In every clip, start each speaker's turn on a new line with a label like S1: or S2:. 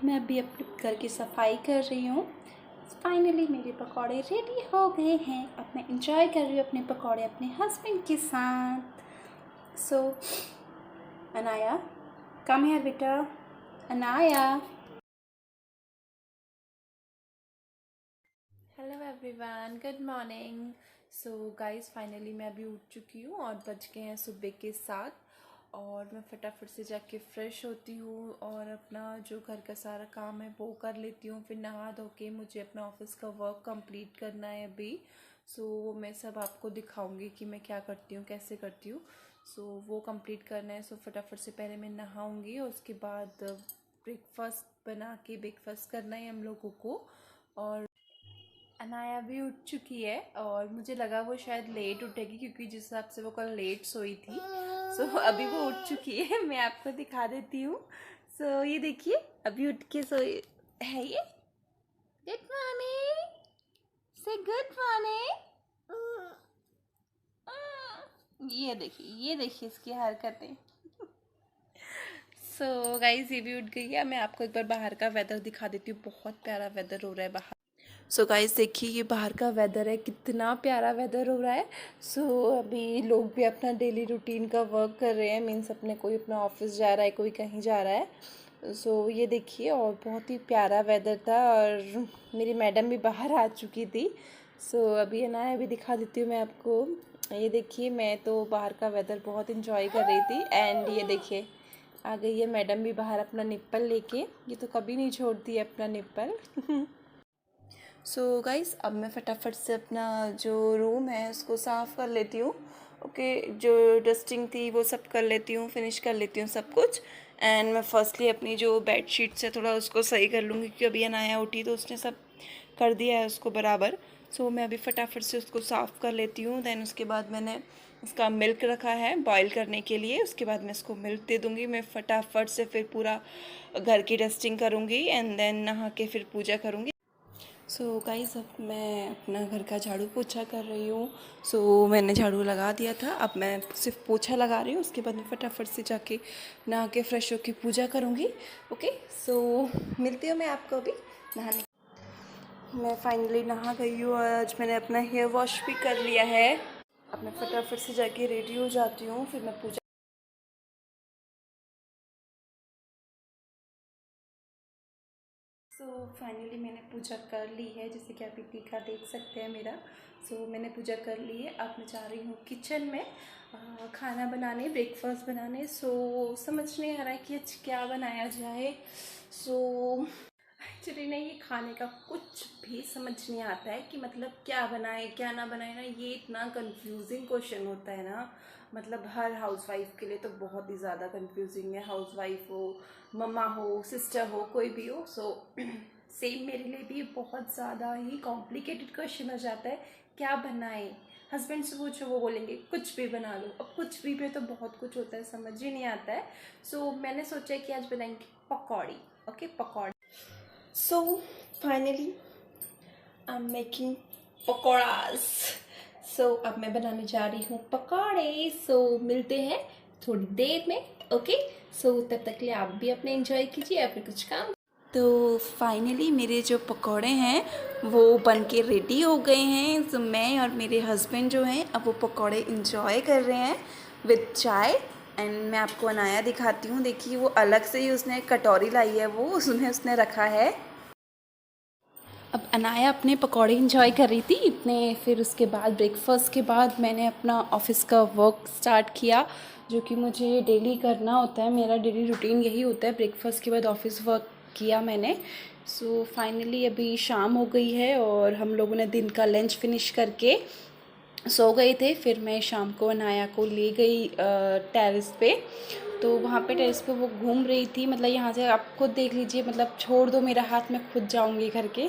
S1: मैं अभी अपने घर की सफाई कर रही हूँ। फाइनली मेरे पकौड़े रेडी हो गए हैं। अब मैं इंजॉय कर रही हूँ अपने पकौड़े अपने हस्बैंड के साथ। सो अनाया, कम हियर बेटा। Anaya. Hello everyone, good morning. So guys, finally मैं अभी उठ चुकी हूँ और बज गए हैं सुबह के 7। और मैं फटाफट से जाके फ़्रेश होती हूँ और अपना जो घर का सारा काम है वो कर लेती हूँ। फिर नहा धो के मुझे अपना ऑफिस का वर्क कंप्लीट करना है अभी। सो मैं सब आपको दिखाऊंगी कि मैं क्या करती हूँ, कैसे करती हूँ। सो वो कंप्लीट करना है। सो फटाफट से पहले मैं नहाऊंगी और उसके बाद ब्रेकफास्ट बना के ब्रेकफास्ट करना है हम लोगों को। और अनाया भी उठ चुकी है और मुझे लगा वो शायद लेट उठेगी क्योंकि जिस हिसाब से वो कल लेट सोई थी। सो अभी वो उठ चुकी है, मैं आपको दिखा देती हूँ। सो ये देखिए, अभी उठ के सोई है ये। गुड मॉर्निंग, से गुड मॉर्निंग। ये देखिए इसकी हरकतें। सो गाइस, ये भी उठ गई है। मैं आपको एक बार बाहर का वेदर दिखा देती हूँ। बहुत प्यारा वेदर हो रहा है बाहर। सो गाइस देखिए, ये बाहर का वेदर है, कितना प्यारा वेदर हो रहा है। सो अभी लोग भी अपना डेली रूटीन का वर्क कर रहे हैं। मीन्स अपने कोई अपना ऑफिस जा रहा है, कोई कहीं जा रहा है। सो ये देखिए, और बहुत ही प्यारा वेदर था और मेरी मैडम भी बाहर आ चुकी थी। सो अभी है ना, अभी दिखा देती हूँ मैं आपको। ये देखिए, मैं तो बाहर का वेदर बहुत इंजॉय कर रही थी। एंड ये देखिए, आ गई है मैडम भी बाहर अपना निप्पल लेके। ये तो कभी नहीं छोड़ती है अपना निप्पल। सो गाइस, अब मैं फटाफट से अपना जो रूम है उसको साफ़ कर लेती हूँ। ओके, जो डस्टिंग थी वो सब कर लेती हूँ, फिनिश कर लेती हूँ सब कुछ। एंड मैं फर्स्टली अपनी जो बेड शीट्स है थोड़ा उसको सही कर लूँगी क्योंकि अभी अनाया उठी तो उसने सब कर दिया है उसको बराबर। सो मैं अभी फटाफट से उसको साफ़ कर लेती हूँ। देन उसके बाद मैंने इसका मिल्क रखा है बॉईल करने के लिए। उसके बाद मैं इसको मिल्क दे दूँगी। मैं फटाफट से फिर पूरा घर की डस्टिंग करूँगी एंड देन नहा के फिर पूजा करूँगी। सो गाइस, अब मैं अपना घर का झाड़ू पोछा कर रही हूँ। सो मैंने झाड़ू लगा दिया था, अब मैं सिर्फ पोछा लगा रही हूँ। उसके बाद मैं फटाफट से जाके नहा के फ्रेश होके पूजा करूँगी। ओके, सो मिलती हूँ मैं आपको अभी नहाने। मैं फाइनली नहा गई हूँ और आज मैंने अपना हेयर वॉश भी कर लिया है। अब मैं फटाफट से जाके रेडी हो जाती हूँ, फिर मैं पूजा। सो फाइनली मैंने पूजा कर ली है, जैसे कि आप टीका देख सकते हैं मेरा। सो मैंने पूजा कर ली है। अब मैं जा रही हूँ किचन में खाना बनाने, ब्रेकफास्ट बनाने। सो समझ नहीं आ रहा है कि आज क्या बनाया जाए। सो एक्चुअली नहीं, ये खाने का कुछ भी समझ नहीं आता है कि मतलब क्या बनाए क्या ना बनाए ना। ये इतना कंफ्यूजिंग क्वेश्चन होता है ना, मतलब हर हाउसवाइफ के लिए तो बहुत ही ज़्यादा कंफ्यूजिंग है। हाउसवाइफ हो, मम्मा हो, सिस्टर हो, कोई भी हो। सो सेम मेरे लिए भी बहुत ज़्यादा ही कॉम्प्लिकेटेड क्वेश्चन हो जाता है, क्या बनाए। हस्बैंड से पूछो, वो बोलेंगे कुछ भी बना लो। अब कुछ भी पे तो बहुत कुछ होता है, समझ ही नहीं आता है। सो मैंने सोचा है कि आज बनाएंगे पकौड़ी। ओके, पकौड़ी। So finally I am making pakoras. So अब मैं बनाने जा रही हूँ पकौड़े। सो मिलते हैं थोड़ी देर में। ओके, सो तब तक के लिए आप भी अपने एंजॉय कीजिए या फिर कुछ काम। तो फाइनली मेरे जो पकौड़े हैं वो बन के रेडी हो गए हैं। तो मैं और मेरे हस्बैंड जो हैं अब वो पकौड़े इंजॉय कर रहे हैं विद चाय। एंड मैं आपको अनाया दिखाती हूँ। देखिए, वो अलग से ही उसने कटोरी लाई है, वो उसमें उसने रखा है। अब अनाया अपने पकौड़े इंजॉय कर रही थी इतने। फिर उसके बाद ब्रेकफास्ट के बाद मैंने अपना ऑफिस का वर्क स्टार्ट किया, जो कि मुझे डेली करना होता है। मेरा डेली रूटीन यही होता है, ब्रेकफास्ट के बाद ऑफिस वर्क किया मैंने। सो फाइनली अभी शाम हो गई है और हम लोगों ने दिन का लंच फिनिश करके सो गए थे। फिर मैं शाम को अनाया को ले गई टेरेस पे। तो वहाँ पे टेरेस पे वो घूम रही थी, मतलब यहाँ से आप खुद देख लीजिए, मतलब छोड़ दो मेरा हाथ, मैं खुद जाऊँगी करके।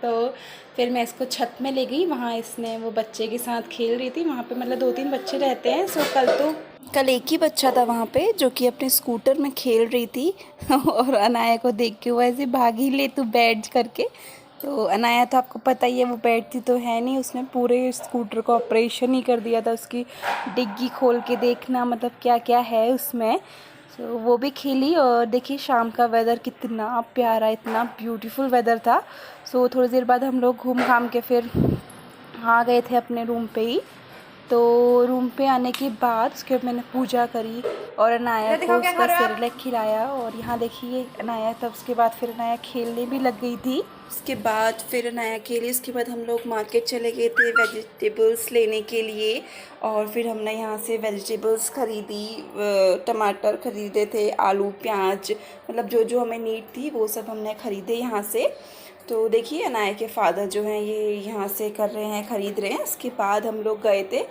S1: तो फिर मैं इसको छत में ले गई। वहाँ इसने वो बच्चे के साथ खेल रही थी। वहाँ पे मतलब 2-3 बच्चे रहते हैं। सो कल एक ही बच्चा था वहाँ पे जो कि अपने स्कूटर में खेल रही थी। और अनाया को देख के वो ऐसे भागी, ले तू बैठ करके। तो अनाया तो आपको पता ही है, वो बैठती तो है नहीं। उसने पूरे स्कूटर को ऑपरेशन ही कर दिया था, उसकी डिग्गी खोल के देखना मतलब क्या क्या है उसमें। सो वो भी खेली और देखिए शाम का वेदर कितना प्यारा, इतना ब्यूटीफुल वेदर था। सो थोड़ी देर बाद हम लोग घूम घाम के फिर आ गए थे अपने रूम पे ही। तो रूम पे आने के बाद उसके बाद मैंने पूजा करी और अनाया को उसका सेरेलैक खिलाया। और यहाँ देखिए अनाया, तब उसके बाद फिर अनाया खेलने भी लग गई थी। उसके बाद फिर अनाया खेली। उसके बाद हम लोग मार्केट चले गए थे वेजिटेबल्स लेने के लिए। और फिर हमने यहाँ से वेजिटेबल्स ख़रीदी, टमाटर ख़रीदे थे, आलू प्याज, मतलब जो जो हमें नीड थी वो सब हमने ख़रीदे यहाँ से। तो देखिए अनाया के फादर जो हैं ये यहाँ से कर रहे हैं, ख़रीद रहे हैं। उसके बाद हम लोग गए थे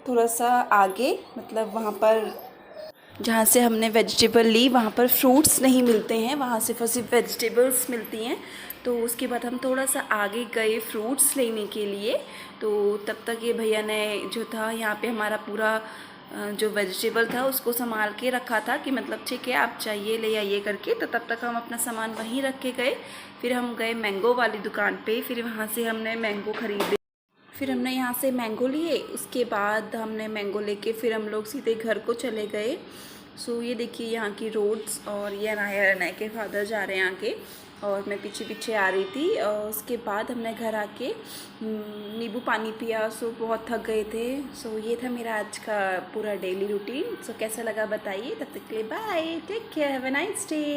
S1: थोड़ा सा आगे, मतलब वहाँ पर जहाँ से हमने वेजिटेबल ली वहाँ पर फ्रूट्स नहीं मिलते हैं, वहाँ सिर्फ वेजिटेबल्स मिलती हैं। तो उसके बाद हम थोड़ा सा आगे गए फ्रूट्स लेने के लिए। तो तब तक ये भैया ने जो था यहाँ पे हमारा पूरा जो वेजिटेबल था उसको संभाल के रखा था कि मतलब ठीक है आप चाहिए ले आइए करके। तो तब तक हम अपना सामान वहीं रख के गए। फिर हम गए मैंगो वाली दुकान पे, फिर वहाँ से हमने मैंगो ख़रीदे। फिर हमने यहाँ से मैंगो लिए। उसके बाद हमने मैंगो लेके फिर हम लोग सीधे घर को चले गए। सो ये देखिए यहाँ की रोड्स, और ये अनाया के फादर जा रहे हैं आगे और मैं पीछे पीछे आ रही थी। और उसके बाद हमने घर आके नींबू पानी पिया। सो बहुत थक गए थे। सो ये था मेरा आज का पूरा डेली रूटीन। सो कैसा लगा बताइए। तब तक के लिए bye, take care, have a nice day.